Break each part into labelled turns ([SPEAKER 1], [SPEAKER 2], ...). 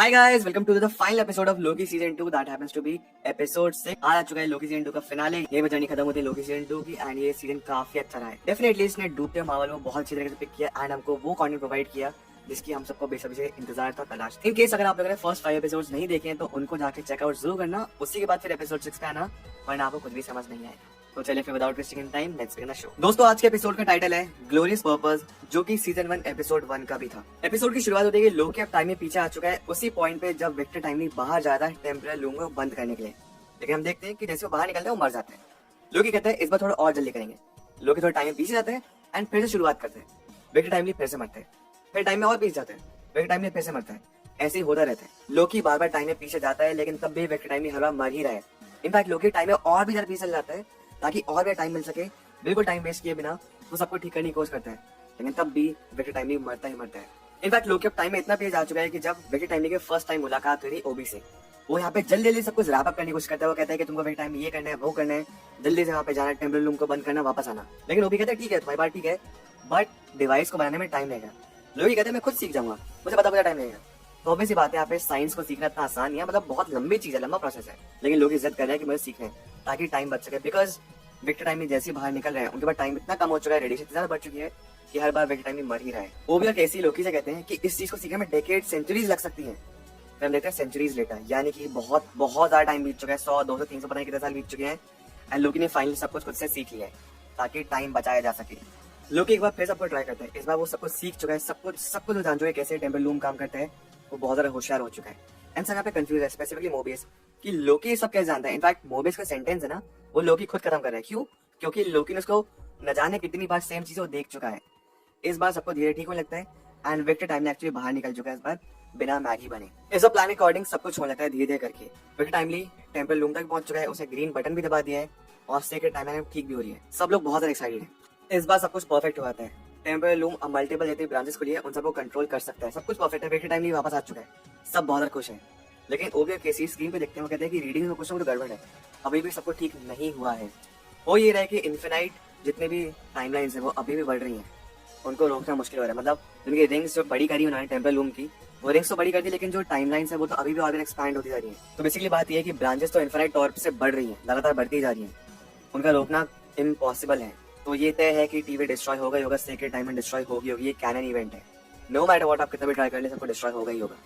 [SPEAKER 1] Hi guys, welcome to the final episode of Loki season 2 that happens to be episode 6। आज आ चुका है लोकी season 2 का finale. ये journey खत्म होती है लोकी सीजन 2 की एंड ये सीजन काफी अच्छा रहा है। डेफिनेटली इसने डूबते मार्वल में बहुत अच्छी तरीके से पिक किया एंड हमको वो कंटेंट प्रोवाइड किया जिसकी हम सबको बेसब्री से इंतजार था, तलाश। इन केस अगर आप लोगों ने फर्स्ट 5 एपिसोड्स नहीं देखे हैं तो उनको जाके चेकआउट जरूर करना, उसी के बाद फिर एपिसोड 6 पे आना, वरना आपको कुछ भी समझ नहीं आएगा। तो चलिए फिर without wasting time let's begin the show. दोस्तों, आज के एपिसोड का टाइटल है ग्लोरियस पर्पस, जो कि सीजन 1 एपिसोड 1 का भी था। एपिसोड की शुरुआत होती है लोकी अब टाइम में पीछे आ चुका है उसी पॉइंट पे जब विक्टर टाइमली बाहर जाता है टेम्पररी लूम को बंद करने के लिए। लेकिन हम देखते हैं कि जैसे वो बाहर निकलते हैं वो मर जाते हैं। लोकी कहते हैं इस बार थोड़ा और जल्दी करेंगे। लोकी थोड़ा टाइम में पीछे जाते हैं एंड फिर से शुरुआत करते हैं। विक्टर टाइमली फिर से मरते हैं, फिर टाइम में और पीछे जाते हैं, विक्टर टाइमली फिर से मरता है। ऐसे ही होता रहता है। लोकी बार बार टाइम में पीछे जाता है लेकिन तब भी विक्टर टाइमली हर बार मर ही रहा है। इनफैक्ट लोकी टाइम में और भी ज्यादा पीछे चल जाता है ताकि और भी टाइम मिल सके। बिल्कुल टाइम वेस्ट किए बिना वो सबको ठीक करने की कोशिश करता है, लेकिन तब भी विक्टर टाइमली मरता ही मरता है। इनफैक्ट लोकी अब टाइम में इतना पीछे जा चुका है कि जब विक्टर टाइमली के फर्स्ट टाइम मुलाकात हुई थी ओबी से, वो यहाँ पे जल्दी जल्दी सब कुछ रैप अप करने की कोशिश करता है। वो कहता है कि तुमको विक्टर टाइम ये करना है, वो करना है, जल्दी से वहाँ पे जाना, टेम्पररी लूम को बंद करना, वापस आना। लेकिन ओबी कहता है ठीक है तुम्हारी बात ठीक है, बट डिवाइस को बनाने में टाइम लगेगा। लोकी कहते हैं मैं खुद सीख जाऊंगा, मुझे पता टाइम लगेगा। तो ऑब्वियस सी बात है, यहाँ पे साइंस को सीखना इतना आसान नहीं है, मतलब बहुत लंबी चीज है, लंबा प्रोसेस है। लेकिन लोग इज्जत कर रहे हैं कि मुझे सीखना है ताकि टाइम बच सके, बिकॉज विक्टर टाइम में जैसे बाहर निकल रहे हैं उनके पास टाइम इतना कम हो चुका है, रेडिएशन इतनी ज्यादा बढ़ चुकी है कि हर बार विक्टर टाइम में मर ही रहा है। वो भी कैसी लोकी से कहते हैं कि इस चीज को सीखने में डेकेड सेंचुरीज लग सकती है। फिर हम देखते हैं सेंचुरीज लेटर, यानी कि बहुत बहुत ज्यादा टाइम बीत चुका है, 100 200 300 पता नहीं कितने साल बीत चुके हैं एंड लोकी ने फाइनली सब कुछ खुद से सीख लिया है ताकि टाइम बचाया जा सके। लोकी एक बार फिर सबको ट्राई करता है। इस बार वो सब कुछ सीख चुका है, सब कुछ जान चुका है कैसे टेम्पररी लूम काम करता है। वो बहुत ज्यादा होशियार हो चुका है एंड सब यहाँ पे कंफ्यूज है, स्पेसिफिकली मोबियस, कि लोकी सब कैसे जानता है। इनफैक्ट मोबियस का सेंटेंस है ना, वो लोकी खुद खत्म कर रहा है। क्यों? क्योंकि लोकी ने उसको न जाने कितनी बार सेम चीजें वो देख चुका है। इस बार सबको धीरे ठीक होने लगता है एंड विक्टर टाइम ने एक्चुअली बाहर निकल चुका है इस बार बिना मैगी बने। इस बार प्लान अकॉर्डिंग सब कुछ होने लगता है धीरे धीरे करके। विक्टर टाइमली टेम्पररी लूम तक पहुंच चुका है, उसे ग्रीन बटन भी दबा दिया है और सेक्रेट टाइमलाइन ठीक भी हो रही है। सब लोग बहुत ज्यादा एक्साइटेड है। इस बार सब कुछ परफेक्ट हो जाता है। टेम्पररी लूम अब मल्टीपल जितनी ब्रांचेस को लिए उन सबको कंट्रोल कर सकता है। सब कुछ परफेक्ट है, विक्टर टाइमली वापस आ चुका है, सब बहुत ज्यादा खुश है। लेकिन ओबी और केसी स्क्रीन पे देखते हैं, वो कहते हैं कि रीडिंग में कुछ ना कुछ गड़बड़ है, अभी भी सब कुछ ठीक नहीं हुआ है। वो ये रहा है कि इन्फिनाइट जितने भी टाइमलाइंस है वो अभी भी बढ़ रही हैं, उनको रोकना मुश्किल हो रहा है। मतलब उनकी रिंग्स जो बड़ी करी उन्होंने टेम्पररी लूम की, वो रिंग्स तो बड़ी कर दी लेकिन जो टाइमलाइंस है वो तो अभी भी और एक्सपैंड होती जा रही है। तो बेसिकली बात ये है कि ब्रांचेस तो इन्फिनाइट तौर से बढ़ रही है, लगातार बढ़ती जा रही है, उनका रोकना इम्पॉसिबल है। तो ये तय है कि टीवी डिस्ट्रॉय होगा ही होगा, सेक्रेट टाइमलाइन डिस्ट्रॉय होगी, ये कैनन इवेंट है। नो मैटर व्हाट आप कितना भी ट्राई कर ले, सबको डिस्ट्रॉय होगा ही होगा।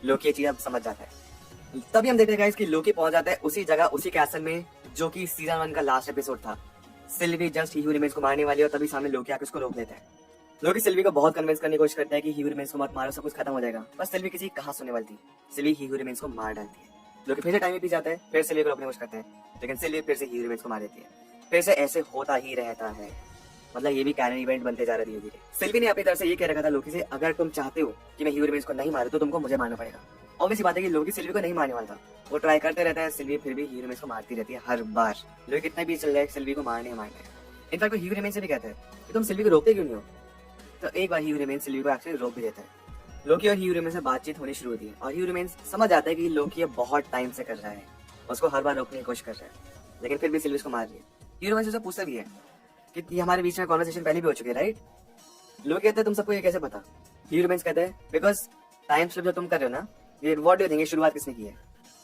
[SPEAKER 1] लोकी ये चीज अब समझ जाता है। तभी हम देखते हैं कि लोकी पहुंच जाता है उसी जगह, उसी कैसल में जो कि सीजन 1 का लास्ट एपिसोड था। सिल्वी जस्ट ही रिमेन्स को मारने वाली है और तभी सामने लोकी आके उसको रोक लेता है। लोकी सिल्वी को बहुत कन्विंस करने की कोशिश करता है कि ही रिमेन्स को मत मारो, सब कुछ खत्म हो जाएगा। बस सिल्वी किसी कहाँ सुनने वाली थी, सिल्वी ही रिमेन्स को मार डालती है। लोकी फिर से टाइम में पी जाता है, फिर सिल्वी को रोकने की कोशिश करते हैं, लेकिन सिल्वी फिर से ही रिमेन्स को मार देती है। फिर से ऐसे होता ही रहता है, मतलब ये भी कैनन इवेंट बनते जा रहा है धीरे धीरे। सिल्वी ने अपनी तरफ से ये कह रखा था लोकी से, अगर तुम चाहते हो कि मैं ही रिमेन्स को नहीं मारूं तो तुमको मुझे मारना पड़ेगा। ऑब्वियस बात है कि लोकी सिल्वी को नहीं मारने वाला था, वो ट्राई करते रहता है, सिल्वी फिर भी ही रिमेन्स को मारती रहती है हर बार। लोकी कितना भी चल रहा है सिल्वी को मारने है। इनफैक्ट वो ही रिमेन्स से भी कहता है कि तुम सिल्वी को रोकते क्यों नहीं हो। तो एक बार ही रिमेन्स सिल्वी को एक्चुअली रोक भी देता है। लोकी और ही रिमेन्स से बातचीत होनी शुरू होती है और ही रिमेन्स समझ आता है कि लोकी बहुत टाइम से कर रहा है, उसको हर बार रोकने की कोशिश कर रहा है, लेकिन फिर भी सिल्वी को मार रही है। ही रिमेन्स उससे पूछता भी है कि ये हमारे बीच में कॉन्वर्सेशन पहले भी हो चुकी है, राइट। लोकी कहते हैं तुम सबको ये कैसे पता। ही रिमेन्स कहते हैं बिकॉज टाइम स्लिप जो तुम कर रहे हो ना, ये व्हाट डू यू थिंक, ये शुरुआत किसने की है।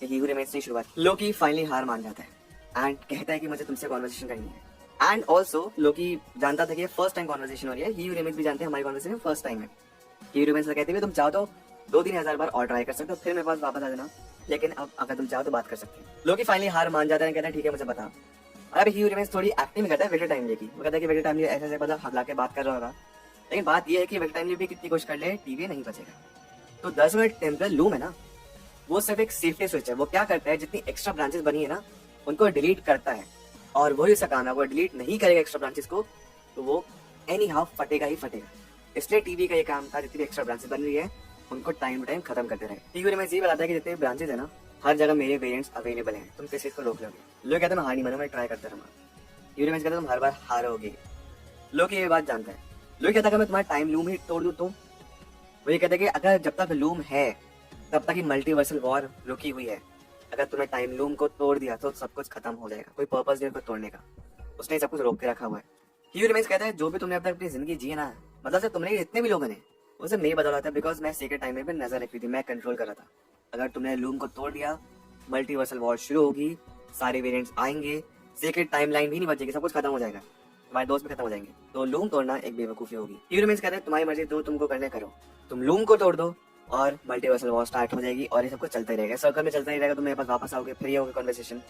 [SPEAKER 1] ही रिमेन्स ने शुरुआत। लोकी फाइनली हार मान जाता है एंड कहता है कि मुझे तुमसे कॉन्वर्सेशन करनी है। एंड ऑल्सो लोकी जानता था कि फर्स्ट टाइम कॉन्वर्सेशन हो रही है, ही रिमेन्स भी जानते हैं हमारी कॉन्वर्सेशन फर्स्ट टाइम है। ही रिमेन्स कहते हैं तुम चाहो तो 2-3 हजार बार और ट्राई कर सकते हो, फिर मेरे पास वापस आ जाना, लेकिन अब अगर तुम चाहो तो बात कर सकते हो। लोकी फाइनली हार मान जाता है, कहता है ठीक है मुझे बता। अब ही रिमेन्स थोड़ी एक्टिंग करता है विक्टर टाइमली की। वो कहता है कि विक्टर टाइमली ऐसे ऐसे मतलब हगला के बात कर रहा होगा, लेकिन बात यह है कि विक्टर टाइमली भी कितनी कोशिश कर ले टीवी नहीं बचेगा। तो 10 मिनट टेम्पररी लूम है ना, वो सिर्फ एक सेफ्टी स्विच है। वो क्या करता है, जितनी एक्स्ट्रा ब्रांचेस बनी है ना उनको डिलीट करता है, और वही उसका काम है। वो डिलीट नहीं करेगा एक्स्ट्रा ब्रांचेस को तो वो एनी हाउ फटेगा ही फटेगा। इसलिए टीवी का ये काम था, जितनी भी एक्स्ट्रा ब्रांचेस बन रही है उनको टाइम टू टाइम खत्म करते रहे। टीवी में ये बताता है कि जितने भी ब्रांचेस है ना, हर जगह मेरे वेरिएंट्स अवेलेबल हैं, तुम किस चीज को रोक लोगे। लोग कहते हैं मैं हार नहीं मानूंगा, मैं ट्राई करता रहूंगा। टीवी में कहते तुम हर बार हारोगे। लोग ये बात जानता है। लोग कहता है मैं तुम्हारा टाइम लूम ही तोड़ दूं तो। वो ये कहता है कि अगर जब तक लूम है तब तक ही मल्टीवर्सल वॉर रुकी हुई है, अगर तुमने टाइम लूम को तोड़ दिया तो सब कुछ खत्म हो जाएगा, कोई पर्पस नहीं उसको तोड़ने का, उसने सब कुछ रोक के रखा हुआ है। ही रिमेन्स कहता है जो भी तुमने अब तक अपनी जिंदगी जी है ना, मतलब से तुमने जितने भी लोगों ने उसे मैं बदल रहा था बिकॉज मैं सीक्रेट टाइम में नजर रखी थी, मैं कंट्रोल कर रहा था। अगर तुमने लूम को तोड़ दिया, मल्टीवर्सल वॉर शुरू होगी, सारे वेरिएंट्स आएंगे, सीक्रेट टाइमलाइन भी नहीं बचेगी, सब कुछ खत्म हो जाएगा, तुम्हारे दोस्त भी खत्म हो जाएंगे। तो लूम तोड़ना एक बेवकूफी होगी। ह्यूमंस कहते हैं तुम्हारी मर्जी, जो तुमको करने करो, तुम लूम को तोड़ दो और मल्टीवर्सल वॉर स्टार्ट हो जाएगी और ये सब कुछ चलता ही रहेगा, सर्कल में चलता ही रहेगा, तुम मेरे पास वापस आओगे, फिर ये होगा कन्वर्सेशन।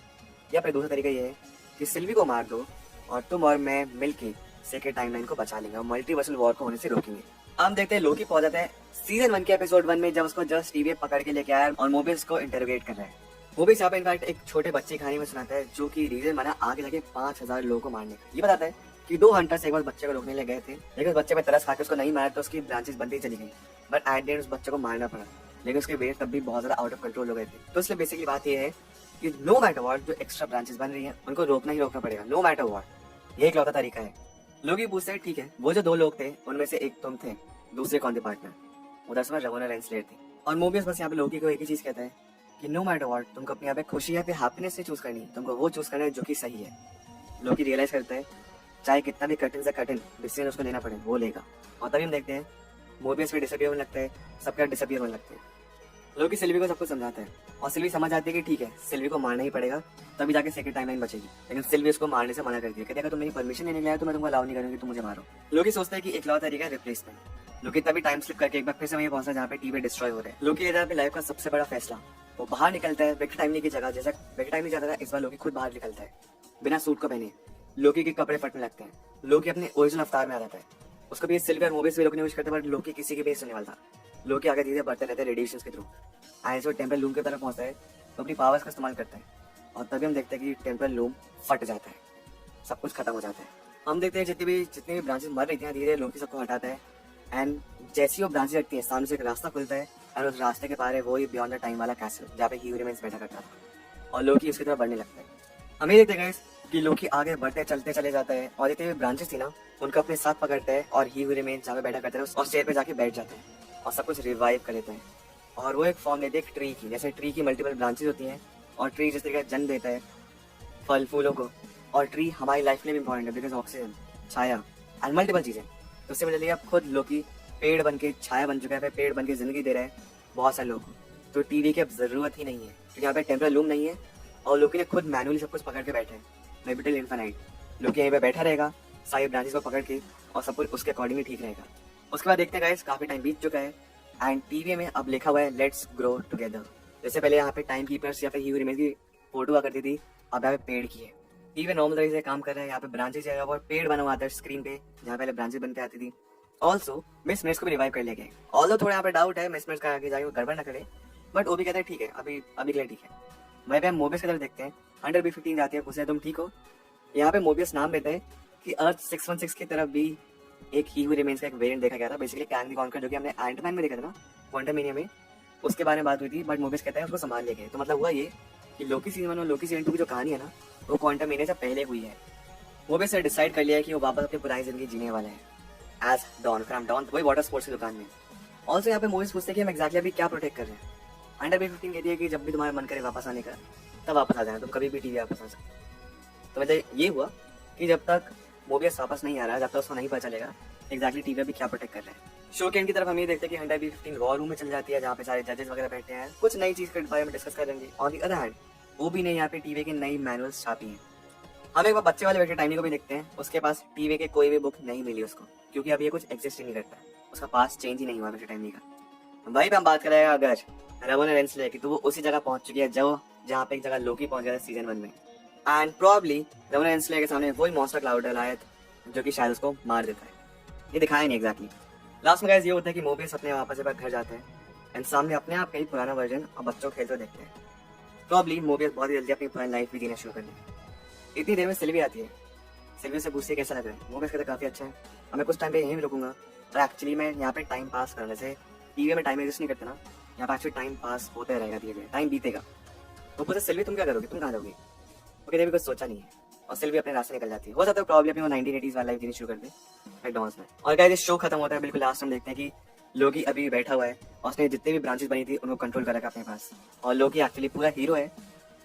[SPEAKER 1] या फिर दूसरा तरीका ये है कि सिल्वी को मार दो और तुम और मैं मिलके सीक्रेट टाइमलाइन को बचा लेंगे और मल्टीवर्सल वॉर को होने से रोकेंगे। हम देखते हैं लोकी पहुंच जाता है सीजन 1 के एपिसोड 1 में, जब उसको जस्ट टीवी पकड़ के लेके आया और मोबियस को इंटरोगेट कर रहा है। मोबियस यहाँ पे इनफैक्ट एक छोटे बच्चे की कहानी में सुनाता है जो कि रीजन बना आगे जाके 5000 लोगों को मारने का। ये बताता है कि 2 हंटर्स एक बार बच्चे को रोकने ले गए थे, लेकिन उस बच्चे पे तरस खाकर उसको नहीं मारा तो उसकी ब्रांचेस बनती चली गई, बट एट द एंड उस बच्चे को मारना पड़ा, लेकिन उसके वेट तब भी बहुत ज्यादा आउट ऑफ कंट्रोल हो गए थे। तो इसलिए बेसिकली बात यह है कि नो मैटर व्हाट जो एक्स्ट्रा ब्रांचेस बन रही हैं उनको रोकना ही रोकना पड़ेगा, नो मैटर व्हाट। ये इकलौता तरीका है। लोग ही पूछते हैं ठीक है, वो जो 2 लोग थे उनमें से एक तुम थे, दूसरे कौन थे पार्टनर? उधर से रवोना रेंसलेट थी। और मोबियस बस यहाँ पे लोकी को एक ही चीज कहता है कि नो मैटर व्हाट तुमको अपने यहाँ पे खुशी या फिर हैप्पीनेस से चूज करनी, तुमको वो चूज करना है जो कि सही है। लोकी रियलाइज करता है चाहे कितना भी कठिन से कठिन डिसीजन उसको लेना पड़े वो लेगा। और तभी हम देखते हैं मोबियस भी डिसअपियर होने लगता है, सबका डिसअपियर होने लगते हैं। लोकी सिल्वी को सब कुछ समझाता है और सिल्वी समझ आती है कि ठीक है सिल्वी को मारना ही पड़ेगा, तभी जाके सेकंड टाइमलाइन बचेगी। लेकिन सिल्वी उसको मारने से मना करती है, कहती है तुम मेरी परमिशन लेने गया तो मैं तुमको अलाउ नहीं करूंगी, तुम मुझे मारो। लोकी सोचता है कि इकलौता तरीका है रिप्लेसमेंट। लोकी तभी टाइम स्लिप करके एक बार फिर से वहीं पहुंचा जहाँ पे टीवी डिस्ट्रॉय हो रहे हैं। लोकी लेता है अपनी लाइफ का सबसे बड़ा फैसला, वो बाहर निकलता है विक्टर टाइमली की जगह। जैसा विक्टर टाइमली जाता था, इस बार लोकी खुद बाहर निकलता है बिना सूट को पहने। लोकी के कपड़े फटने लगते हैं, लोकी अपने ओरिजिनल अवतार में आ जाता है। उसको भी सिल्वी और मोबियस भी रोकने की कोशिश करते हैं, बट लोकी किसी के बेस होने वाला था। लोकी आगे धीरे बढ़ते रहते हैं रेडिएशन के थ्रू। एज वो टेम्पल लूम की तरफ पहुंचता है तो अपनी पावर्स का इस्तेमाल करता है और तभी हम देखते हैं कि टेम्पल लूम फट जाता है, सब कुछ खत्म हो जाता है। हम देखते हैं जितनी भी ब्रांचेस मर रही थी धीरे लोकी सबको हटाता है एंड जैसी वो ब्रांचेस रखती है सामने से एक रास्ता खुलता है और उस रास्ते के पार है वो ही बियॉन्ड द टाइम वाला कैसल जहाँ पे ही रिमेंस बैठा करता था और लोकी उसकी तरफ बढ़ने लगता है। हमें देखते हैं कि लोकी आगे बढ़ते चलते चले जाता है और जितने भी ब्रांचेस थी ना उनको अपने साथ पकड़ता है और ही रिमेंस जहाँ पे बैठा करता है उस चेयर पे जाके बैठ जाता है और सब कुछ रिवाइव कर लेता है। और वो एक फॉर्म लेते हैं ट्री की, जैसे ट्री की मल्टीपल ब्रांचेस होती हैं और ट्री जिस तरीके जन्म देता है फल फूलों को, और ट्री हमारी लाइफ के लिए भी इंपॉर्टेंट है because oxygen, Chhaya and multiple चीजें। तो उससे मिले अब खुद लोकी पेड़ बन के छाया बन चुका है, पेड़ बन के जिंदगी दे रहा है बहुत सारे लोगों को। तो टीवी की अब जरूरत ही नहीं है क्योंकि यहाँ पे टेम्परल लूम नहीं है और लोकी ने खुद मैनुअली सब कुछ पकड़ के बैठे हैं। मे बी टिल इन्फिनाइट लोकी यहीं पे बैठा रहेगा सारी ब्रांचेस को पकड़ के और सब कुछ उसके अकॉर्डिंगली ठीक रहेगा। उसके बाद देखते हैं गाइस काफी टाइम बीत चुका है एंड टीवी में अब लिखा हुआ है लेट्स ग्रो टुगेदर। जैसे पहले यहाँ पे टाइम कीपर्स या फिर ही रिमेंस की फोटो आ करती थी, अब यहाँ पे पेड़ की है। टीवी नॉर्मल तरीके से काम कर रहा है, यहाँ पे ब्रांचेस है और पेड़ बना हुआ आता है स्क्रीन पे जहाँ पहले ब्रांचेस बनते आती थी। ऑल्सो मिस मिर्स को भी रिवाइव कर लिया गया। ऑल्सो थोड़ा यहाँ पे डाउट है मिस मिर्स का आगे जाके गड़बड़ ना करे, बट वो भी कहते हैं ठीक है अभी के लिए ठीक है। वहीं पे हम मोबियस की तरफ देखते हैं, अंडर B15 जाती है, पूछते हैं तुम ठीक हो। यहाँ पे मोबियस नाम देते हैं कि अर्थ 616 की तरफ भी एक ही रिमेंस का एक वेरिएंट देखा गया था, बेसिकली कैंग द कॉन्कर जो कि हमने एंटमैन में देखा था ना क्वांटममेनिया में, उसके बारे में बात हुई थी। बट मोबियस कहता है उसको संभाल लिया गया। तो मतलब हुआ ये कि लोकी सीजन 1 और लोकी सीजन 2 की जो कहानी है ना वो क्वांटममेनिया से पहले हुई है। मोबियस ने डिसाइड कर लिया है कि वो वापस अपनी पुरानी जिंदगी जीने वाला है एज डॉन फ्रॉम डॉन, वही वाटर स्पोर्ट्स की दुकान में। ऑल्सो यहाँ पे मोबियस पूछते हैं कि हम एक्जैक्टली अभी क्या प्रोटेक्ट कर रहे हैं। अंडर B15 कहती है कि जब भी तुम्हारा मन करे वापस आने का तब वापस आ जाना, तुम कभी भी टीवी वापस आ सकते। तो मतलब ये हुआ कि जब तक मोबियस वापस नहीं आ रहा है, जब तक उसको नहीं पता चलेगा एक्जैक्टली टीवी अभी क्या प्रोटेक्ट कर रहे हैं। शो के एंड की तरफ हम ये देखते हैं कि अंडर B15 रॉ रूम में चल जाती है जहाँ पे सारे जजेस वगैरह बैठे हैं, कुछ नई चीज के बारे में डिस्कस करेंगे। ऑन दी अदर हैंड वो भी नहीं यहाँ पे टीवी की नई मैनुअल्स छापी हैं। हम एक बार बच्चे वाले बेटे टाइनी को भी देखते हैं, उसके पास टीवी के कोई भी बुक नहीं मिली उसको क्योंकि अब ये कुछ एग्जिस्ट ही नहीं करता, उसका पास चेंज ही नहीं हुआ बेटे टाइनी का। वहीं पे हम बात कर रहे हैं अगर रवोना रेंसले की, तो वो उसी जगह पहुंच चुकी है जहाँ पे एक जगह लोकी पहुंच गया था सीजन 1 में एंड प्रॉब्ली रवोना रेंसले के सामने वही मॉन्स्टर क्लाउड लायत जो कि शायद उसको मार देता है। ये दिखाया नहीं एग्जैक्टली। लास्ट में गाइस ये होता है कि मोबियस अपने वापस घर जाते हैं एंड सामने अपने आप का ही पुराना वर्जन और बच्चों को खेलते देखते हैं। प्रॉब्ली मोबियस बहुत ही जल्दी अपनी पुरानी लाइफ भी जीना शुरू कर दी। इतनी देर में सिल्वी आती है, सिल्वी से पूछती है कैसा लग रहा है। मोबियस कहता है काफी अच्छा है, मैं कुछ टाइम पे यहीं रुकूंगा और एक्चुअली मैं यहाँ पे टाइम पास करने से टीवी में टाइम एग्जिस्ट नहीं करता ना, यहाँ पे एक्चुअली टाइम पास होते रहेगा, धीरे धीरे टाइम बीतेगा। तो पूछे सिल्वी तुम क्या करोगे, तुम कहाँ जाओगे? वो कहते कुछ सोचा नहीं है और सिल्वी अपने रास्ते निकल जाती है। हो सकता है प्रॉब्लम अपनी वो 1980s वाली लाइफ जीनी शुरू कर दे मैकडॉनल्ड्स में। और गाइस शो खत्म होता है बिल्कुल लास्ट में देखते हैं कि लोकी अभी बैठा हुआ है और उसने जितने भी ब्रांचेस बनी थी उनको कंट्रोल कर रखा अपने पास और लोकी एक्चुअली पूरा हीरो है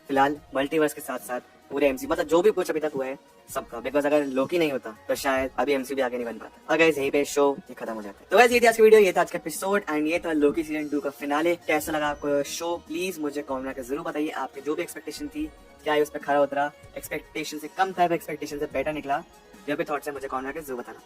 [SPEAKER 1] फिलहाल मल्टीवर्स के साथ साथ पूरे एमसी, मतलब जो भी कुछ अभी तक हुआ है सबका, बिकॉज अगर लोकी नहीं होता तो शायद अभी एमसीयू भी आगे नहीं बन पाता। और गाइस यहीं पे शो ये खत्म हो जाता है। तो गाइस ये थी आज की वीडियो, ये था आज का एपिसोड एंड ये था लोकी सीजन 2 का फिनाले। कैसा लगा आपको शो, प्लीज मुझे कमेंट करके जरूर बताइए। आपकी जो भी एक्सपेक्टेशन थी, क्या ये उस पर खरा उतरा, एक्सपेक्टेशन से कम था, एक्सपेक्टेशन से बेटर निकला, जो भी थॉट्स है मुझे कमेंट करके जरूर बताना।